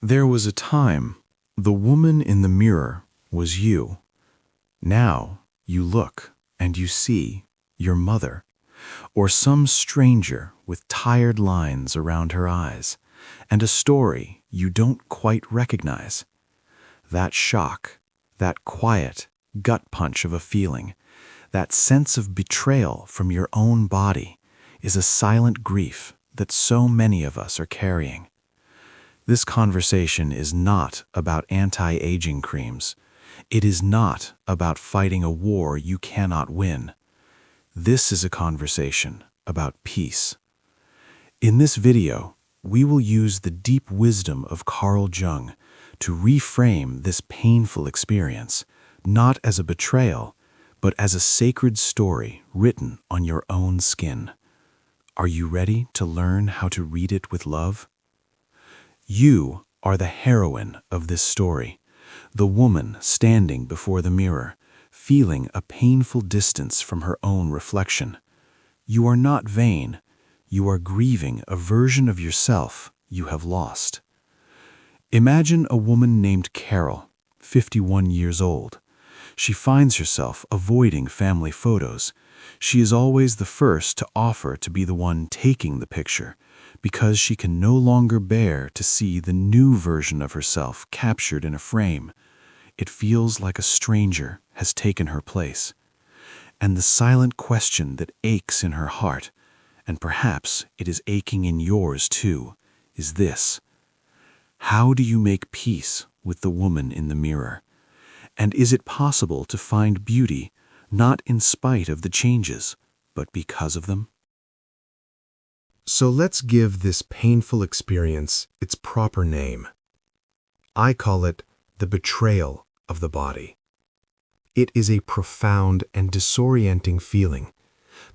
There was a time the woman in the mirror was you. Now you look and you see your mother, or some stranger with tired lines around her eyes, and a story you don't quite recognize. That shock, that quiet gut punch of a feeling, that sense of betrayal from your own body is a silent grief that so many of us are carrying. This conversation is not about anti-aging creams. It is not about fighting a war you cannot win. This is a conversation about peace. In this video, we will use the deep wisdom of Carl Jung to reframe this painful experience, not as a betrayal, but as a sacred story written on your own skin. Are you ready to learn how to read it with love? You are the heroine of this story, the woman standing before the mirror, feeling a painful distance from her own reflection. You are not vain. You are grieving a version of yourself you have lost. Imagine a woman named Carol, 51 years old. She finds herself avoiding family photos. She is always the first to offer to be the one taking the picture, because she can no longer bear to see the new version of herself captured in a frame. It feels like a stranger has taken her place. And the silent question that aches in her heart, and perhaps it is aching in yours too, is this: how do you make peace with the woman in the mirror? And is it possible to find beauty not in spite of the changes, but because of them? So let's give this painful experience its proper name. I call it the betrayal of the body. It is a profound and disorienting feeling.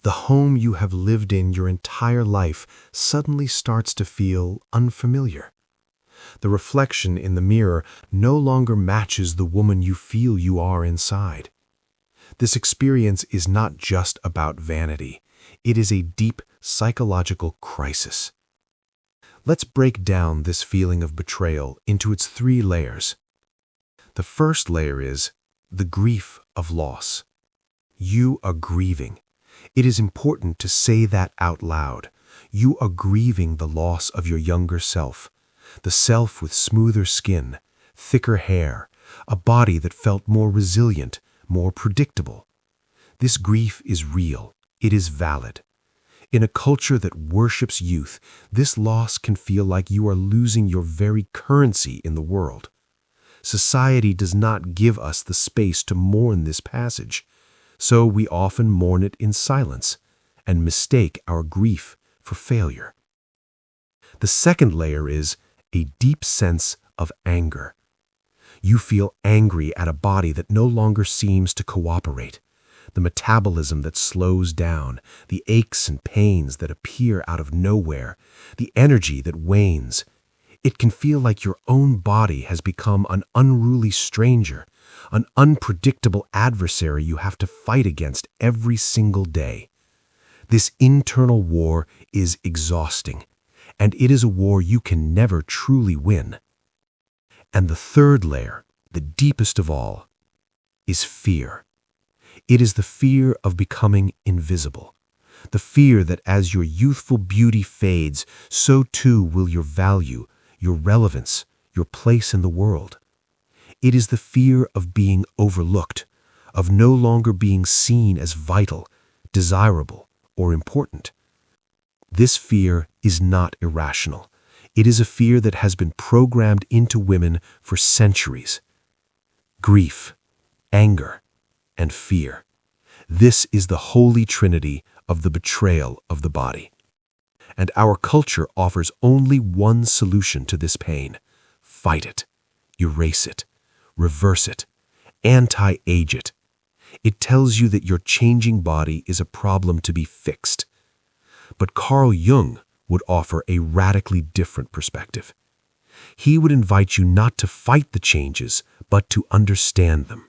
The home you have lived in your entire life suddenly starts to feel unfamiliar. The reflection in the mirror no longer matches the woman you feel you are inside. This experience is not just about vanity. It is a deep psychological crisis. Let's break down this feeling of betrayal into its 3 layers. The first layer is the grief of loss. You are grieving. It is important to say that out loud. You are grieving the loss of your younger self, the self with smoother skin, thicker hair, a body that felt more resilient, more predictable. This grief is real. It is valid. In a culture that worships youth, this loss can feel like you are losing your very currency in the world. Society does not give us the space to mourn this passage, so we often mourn it in silence and mistake our grief for failure. The second layer is a deep sense of anger. You feel angry at a body that no longer seems to cooperate, the metabolism that slows down, the aches and pains that appear out of nowhere, the energy that wanes. It can feel like your own body has become an unruly stranger, an unpredictable adversary you have to fight against every single day. This internal war is exhausting, and it is a war you can never truly win. And the third layer, the deepest of all, is fear. It is the fear of becoming invisible, the fear that as your youthful beauty fades, so too will your value, your relevance, your place in the world. It is the fear of being overlooked, of no longer being seen as vital, desirable, or important. This fear is not irrational. It is a fear that has been programmed into women for centuries. Grief, anger, and fear. This is the holy trinity of the betrayal of the body. And our culture offers only one solution to this pain: fight it, erase it, reverse it, anti-age it. It tells you that your changing body is a problem to be fixed. But Carl Jung would offer a radically different perspective. He would invite you not to fight the changes, but to understand them.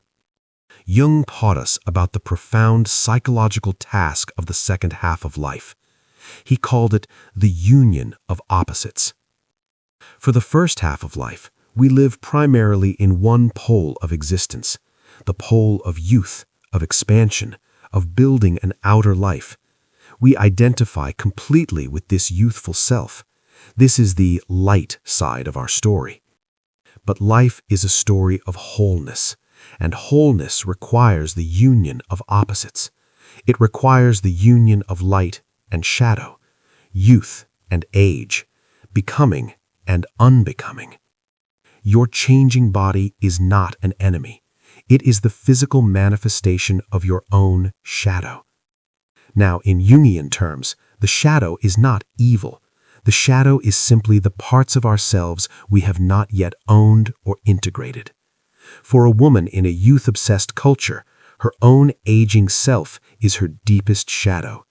Jung taught us about the profound psychological task of the second half of life. He called it the union of opposites. For the first half of life, we live primarily in one pole of existence, the pole of youth, of expansion, of building an outer life. We identify completely with this youthful self. This is the light side of our story. But life is a story of wholeness, and wholeness requires the union of opposites. It requires the union of light and shadow, youth and age, becoming and unbecoming. Your changing body is not an enemy. It is the physical manifestation of your own shadow. Now, in Jungian terms, the shadow is not evil. The shadow is simply the parts of ourselves we have not yet owned or integrated. For a woman in a youth-obsessed culture, her own aging self is her deepest shadow,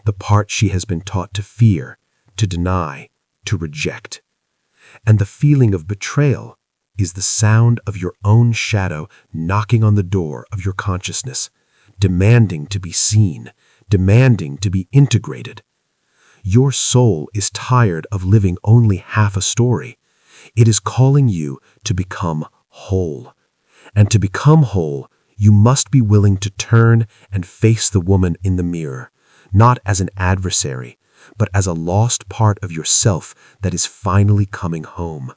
the part she has been taught to fear, to deny, to reject. And the feeling of betrayal is the sound of your own shadow knocking on the door of your consciousness, demanding to be seen, demanding to be integrated. Your soul is tired of living only half a story. It is calling you to become whole. And to become whole, you must be willing to turn and face the woman in the mirror, not as an adversary, but as a lost part of yourself that is finally coming home.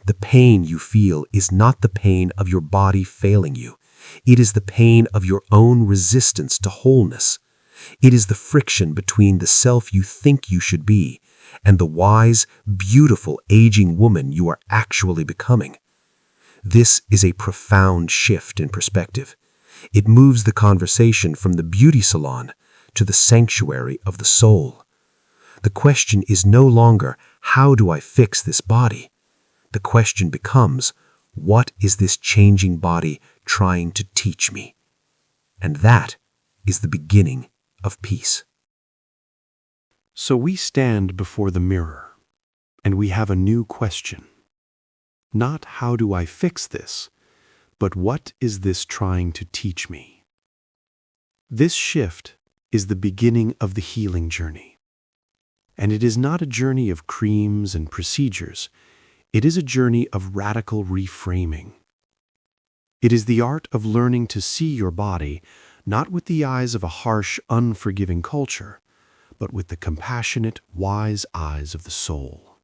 The pain you feel is not the pain of your body failing you. It is the pain of your own resistance to wholeness. It is the friction between the self you think you should be and the wise, beautiful, aging woman you are actually becoming. This is a profound shift in perspective. It moves the conversation from the beauty salon to the sanctuary of the soul. The question is no longer, how do I fix this body? The question becomes, what is this changing body trying to teach me? And that is the beginning of peace. So we stand before the mirror, and we have a new question. Not how do I fix this, but what is this trying to teach me? This shift is the beginning of the healing journey. And it is not a journey of creams and procedures. It is a journey of radical reframing. It is the art of learning to see your body not with the eyes of a harsh, unforgiving culture, but with the compassionate, wise eyes of the soul.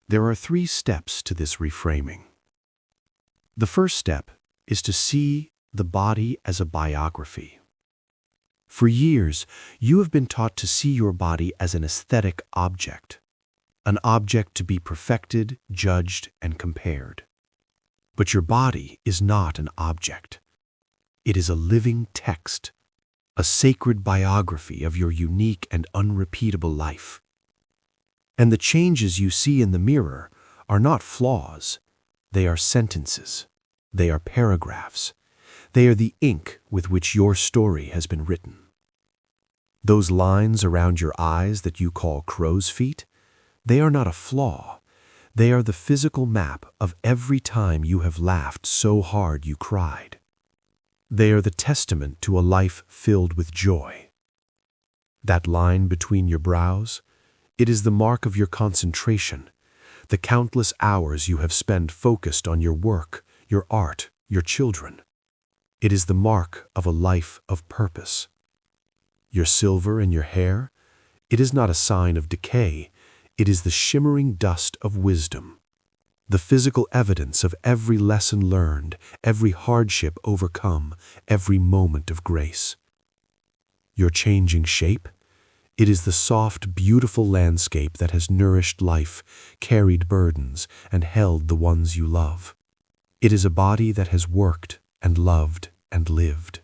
There are 3 steps to this reframing. The first step is to see the body as a biography. For years, you have been taught to see your body as an aesthetic object, an object to be perfected, judged, and compared. But your body is not an object. It is a living text, a sacred biography of your unique and unrepeatable life. And the changes you see in the mirror are not flaws. They are sentences. They are paragraphs. They are the ink with which your story has been written. Those lines around your eyes that you call crow's feet, they are not a flaw. They are the physical map of every time you have laughed so hard you cried. They are the testament to a life filled with joy. That line between your brows, it is the mark of your concentration, the countless hours you have spent focused on your work, your art, your children. It is the mark of a life of purpose. Your silver in your hair, it is not a sign of decay, it is the shimmering dust of wisdom, the physical evidence of every lesson learned, every hardship overcome, every moment of grace. Your changing shape, it is the soft, beautiful landscape that has nourished life, carried burdens, and held the ones you love. It is a body that has worked and loved and lived.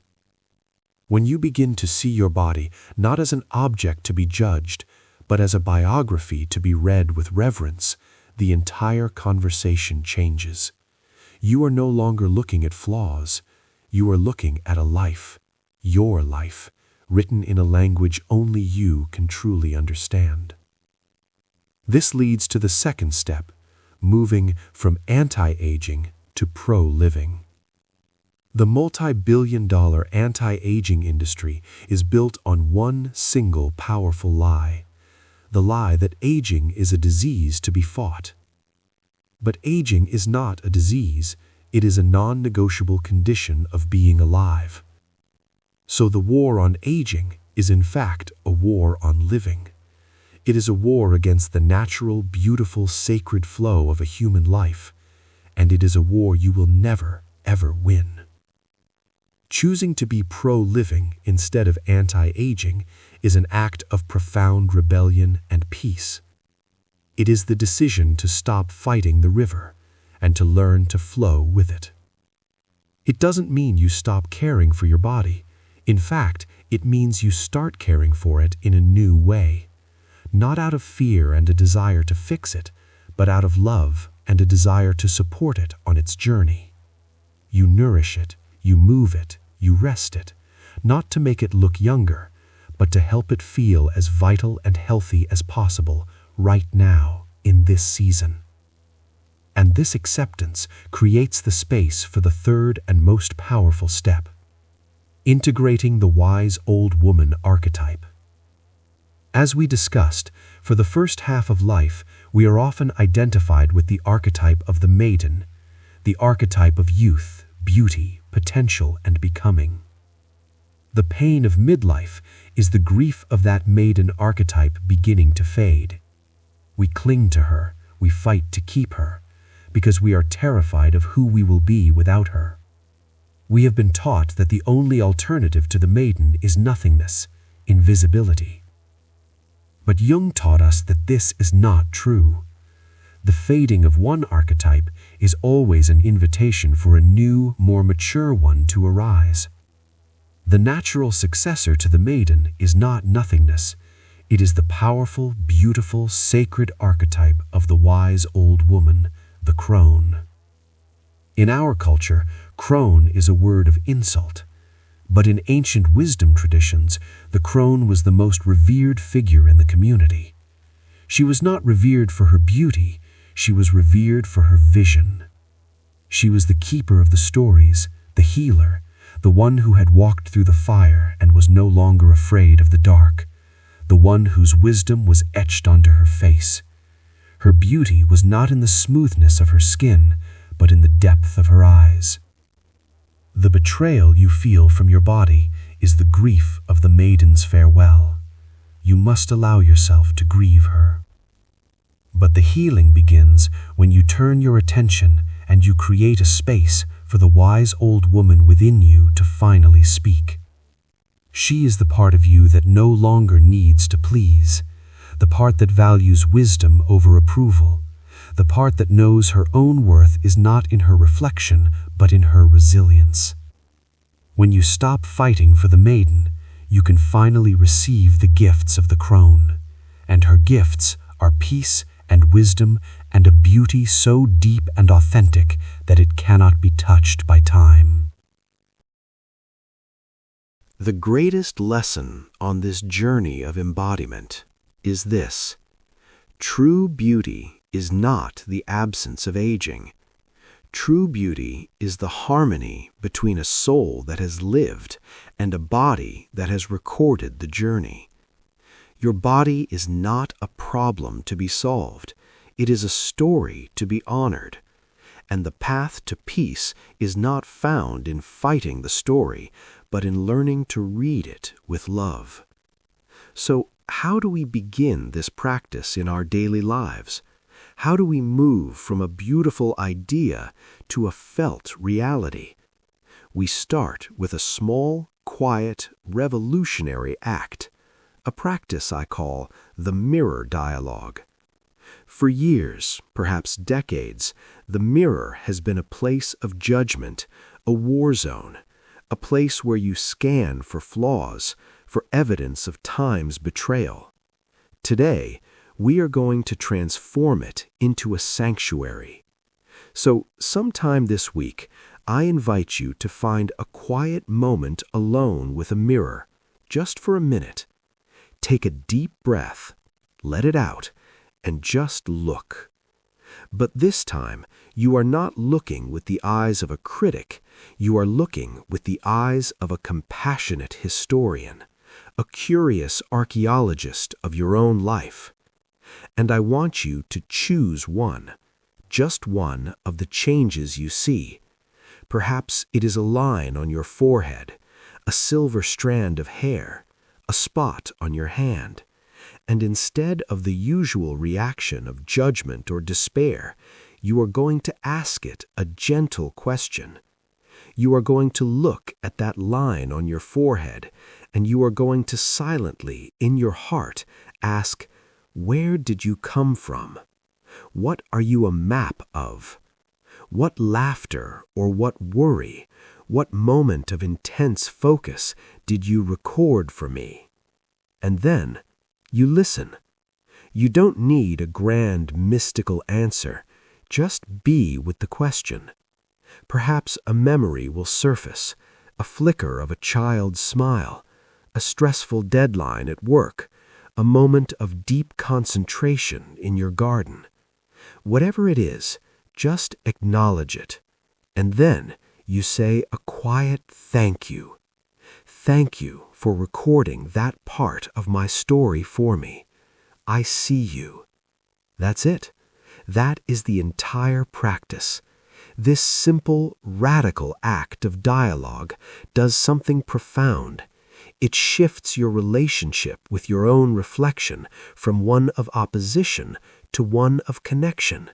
When you begin to see your body not as an object to be judged, but as a biography to be read with reverence, the entire conversation changes. You are no longer looking at flaws. You are looking at a life, your life, written in a language only you can truly understand. This leads to the second step, moving from anti-aging to pro-living. The multi-billion-dollar anti-aging industry is built on one single powerful lie. the lie that aging is a disease to be fought. But aging is not a disease, it is a non-negotiable condition of being alive. So the war on aging is in fact a war on living. It is a war against the natural, beautiful, sacred flow of a human life, and it is a war you will never, ever win. Choosing to be pro-living instead of anti-aging is an act of profound rebellion and peace. It is the decision to stop fighting the river and to learn to flow with it. It doesn't mean you stop caring for your body. In fact, it means you start caring for it in a new way, not out of fear and a desire to fix it, but out of love and a desire to support it on its journey. You nourish it, you move it, you rest it, not to make it look younger, but to help it feel as vital and healthy as possible right now in this season. And this acceptance creates the space for the third and most powerful step: integrating the wise old woman archetype. As we discussed, for the first half of life, we are often identified with the archetype of the maiden, the archetype of youth, beauty, potential, and becoming. The pain of midlife is the grief of that maiden archetype beginning to fade. We cling to her, we fight to keep her, because we are terrified of who we will be without her. We have been taught that the only alternative to the maiden is nothingness, invisibility. But Jung taught us that this is not true. The fading of one archetype is always an invitation for a new, more mature one to arise. The natural successor to the maiden is not nothingness. It is the powerful, beautiful, sacred archetype of the wise old woman, the crone. In our culture, crone is a word of insult. But in ancient wisdom traditions, the crone was the most revered figure in the community. She was not revered for her beauty, she was revered for her vision. She was the keeper of the stories, the healer, the one who had walked through the fire and was no longer afraid of the dark, the one whose wisdom was etched onto her face. Her beauty was not in the smoothness of her skin, but in the depth of her eyes. The betrayal you feel from your body is the grief of the maiden's farewell. You must allow yourself to grieve her. But the healing begins when you turn your attention and you create a space for the wise old woman within you to finally speak. She is the part of you that no longer needs to please, the part that values wisdom over approval, the part that knows her own worth is not in her reflection, but in her resilience. When you stop fighting for the maiden, you can finally receive the gifts of the crone, and her gifts are peace and wisdom and a beauty so deep and authentic that it cannot be touched by time. The greatest lesson on this journey of embodiment is this: true beauty is not the absence of aging. True beauty is the harmony between a soul that has lived and a body that has recorded the journey. Your body is not a problem to be solved. It is a story to be honored. And the path to peace is not found in fighting the story, but in learning to read it with love. So, how do we begin this practice in our daily lives? How do we move from a beautiful idea to a felt reality? We start with a small, quiet, revolutionary act, a practice I call the mirror dialogue. For years, perhaps decades, the mirror has been a place of judgment, a war zone, a place where you scan for flaws, for evidence of time's betrayal. Today, we are going to transform it into a sanctuary. So, sometime this week, I invite you to find a quiet moment alone with a mirror, just for a minute. Take a deep breath, let it out, and just look. But this time, you are not looking with the eyes of a critic, you are looking with the eyes of a compassionate historian, a curious archaeologist of your own life. and I want you to choose one, just one of the changes you see. Perhaps it is a line on your forehead, a silver strand of hair, a spot on your hand. And instead of the usual reaction of judgment or despair, you are going to ask it a gentle question. You are going to look at that line on your forehead, and you are going to silently, in your heart, ask, where did you come from? What are you a map of? What laughter or what worry, what moment of intense focus did you record for me? And then you listen. You don't need a grand mystical answer. Just be with the question. Perhaps a memory will surface, a flicker of a child's smile, a stressful deadline at work, a moment of deep concentration in your garden. Whatever it is, just acknowledge it. And then you say a quiet thank you. Thank you for recording that part of my story for me. I see you. That's it. That is the entire practice. This simple, radical act of dialogue does something profound. It shifts your relationship with your own reflection from one of opposition to one of connection,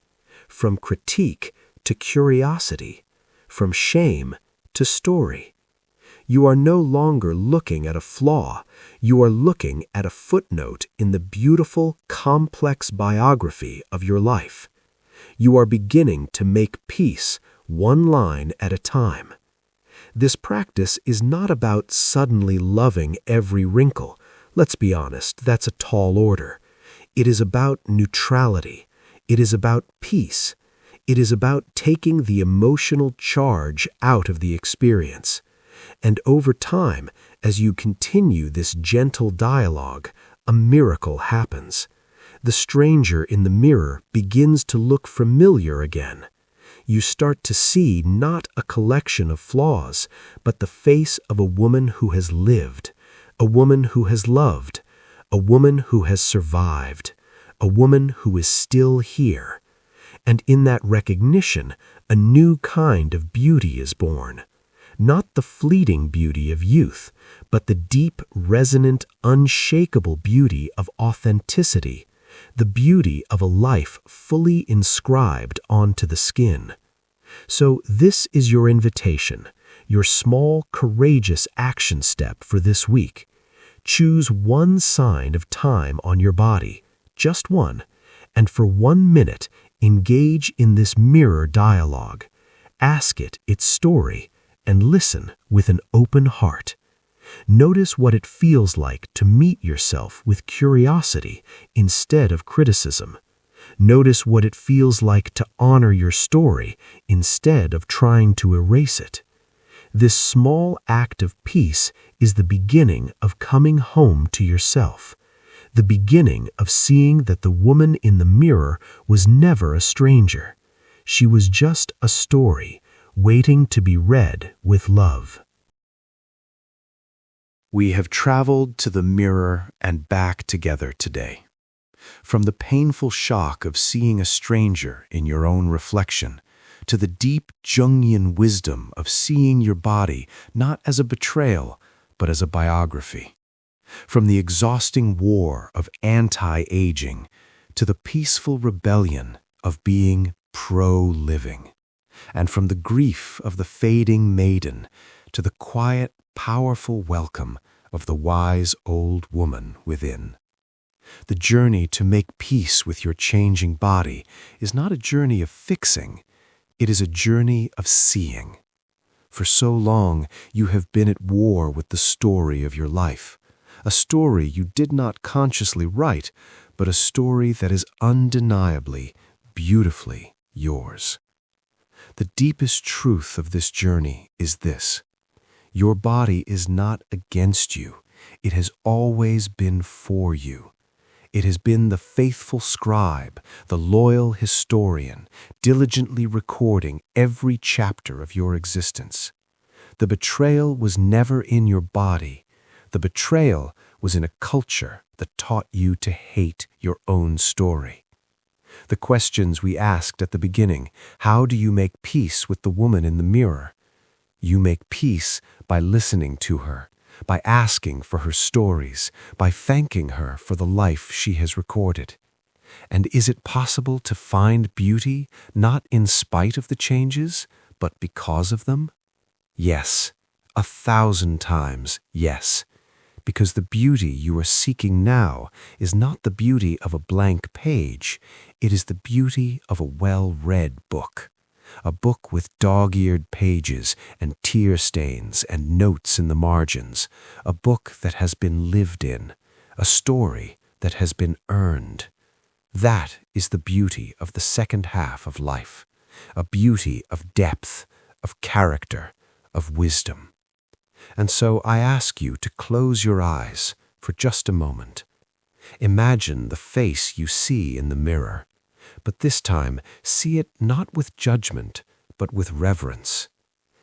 from critique to curiosity, from shame to story. You are no longer looking at a flaw. You are looking at a footnote in the beautiful, complex biography of your life. You are beginning to make peace one line at a time. This practice is not about suddenly loving every wrinkle. Let's be honest, that's a tall order. It is about neutrality. It is about peace. It is about taking the emotional charge out of the experience. And over time, as you continue this gentle dialogue, a miracle happens. The stranger in the mirror begins to look familiar again. You start to see not a collection of flaws, but the face of a woman who has lived, a woman who has loved, a woman who has survived, a woman who is still here. And in that recognition, a new kind of beauty is born. Not the fleeting beauty of youth, but the deep, resonant, unshakable beauty of authenticity, the beauty of a life fully inscribed onto the skin. So this is your invitation, your small, courageous action step for this week. Choose one sign of time on your body, just one, and for 1 minute, engage in this mirror dialogue. Ask it its story, and listen with an open heart. Notice what it feels like to meet yourself with curiosity instead of criticism. Notice what it feels like to honor your story instead of trying to erase it. This small act of peace is the beginning of coming home to yourself, the beginning of seeing that the woman in the mirror was never a stranger. She was just a story, waiting to be read with love. We have traveled to the mirror and back together today. From the painful shock of seeing a stranger in your own reflection, to the deep Jungian wisdom of seeing your body not as a betrayal, but as a biography. From the exhausting war of anti-aging, to the peaceful rebellion of being pro-living. And from the grief of the fading maiden to the quiet, powerful welcome of the wise old woman within. The journey to make peace with your changing body is not a journey of fixing, it is a journey of seeing. For so long you have been at war with the story of your life, a story you did not consciously write, but a story that is undeniably, beautifully yours. The deepest truth of this journey is this: your body is not against you. It has always been for you. It has been the faithful scribe, the loyal historian, diligently recording every chapter of your existence. The betrayal was never in your body. The betrayal was in a culture that taught you to hate your own story. The questions we asked at the beginning, how do you make peace with the woman in the mirror? You make peace by listening to her, by asking for her stories, by thanking her for the life she has recorded. And is it possible to find beauty not in spite of the changes, but because of them? Yes, 1,000 times yes. Because the beauty you are seeking now is not the beauty of a blank page, it is the beauty of a well-read book. A book with dog-eared pages and tear stains and notes in the margins. A book that has been lived in. A story that has been earned. That is the beauty of the second half of life. A beauty of depth, of character, of wisdom. And so I ask you to close your eyes for just a moment. Imagine the face you see in the mirror, but this time see it not with judgment, but with reverence.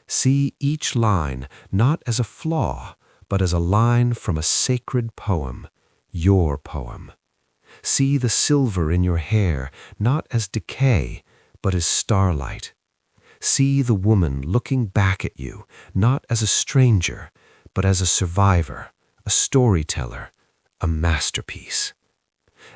See each line not as a flaw, but as a line from a sacred poem, your poem. See the silver in your hair not as decay, but as starlight. See the woman looking back at you, not as a stranger, but as a survivor, a storyteller, a masterpiece.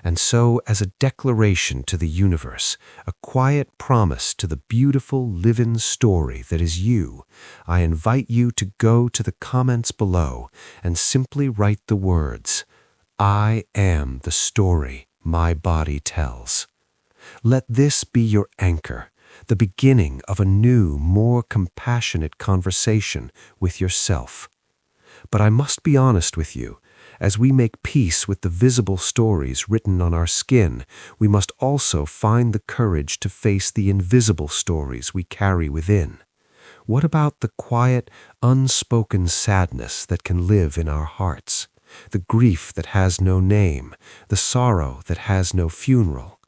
And so, as a declaration to the universe, a quiet promise to the beautiful live-in story that is you, I invite you to go to the comments below and simply write the words, I am the story my body tells. Let this be your anchor, the beginning of a new, more compassionate conversation with yourself. But I must be honest with you. As we make peace with the visible stories written on our skin, we must also find the courage to face the invisible stories we carry within. What about the quiet, unspoken sadness that can live in our hearts? The grief that has no name, the sorrow that has no funeral.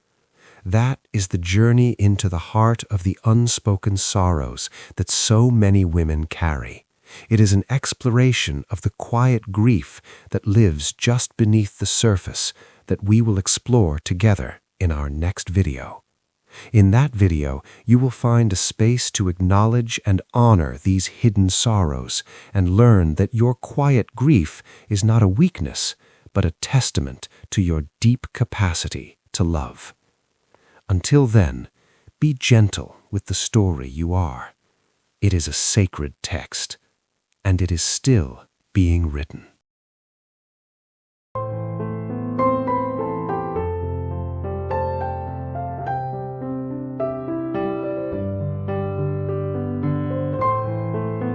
That is the journey into the heart of the unspoken sorrows that so many women carry. It is an exploration of the quiet grief that lives just beneath the surface that we will explore together in our next video. In that video, you will find a space to acknowledge and honor these hidden sorrows and learn that your quiet grief is not a weakness, but a testament to your deep capacity to love. Until then, be gentle with the story you are. It is a sacred text, and it is still being written.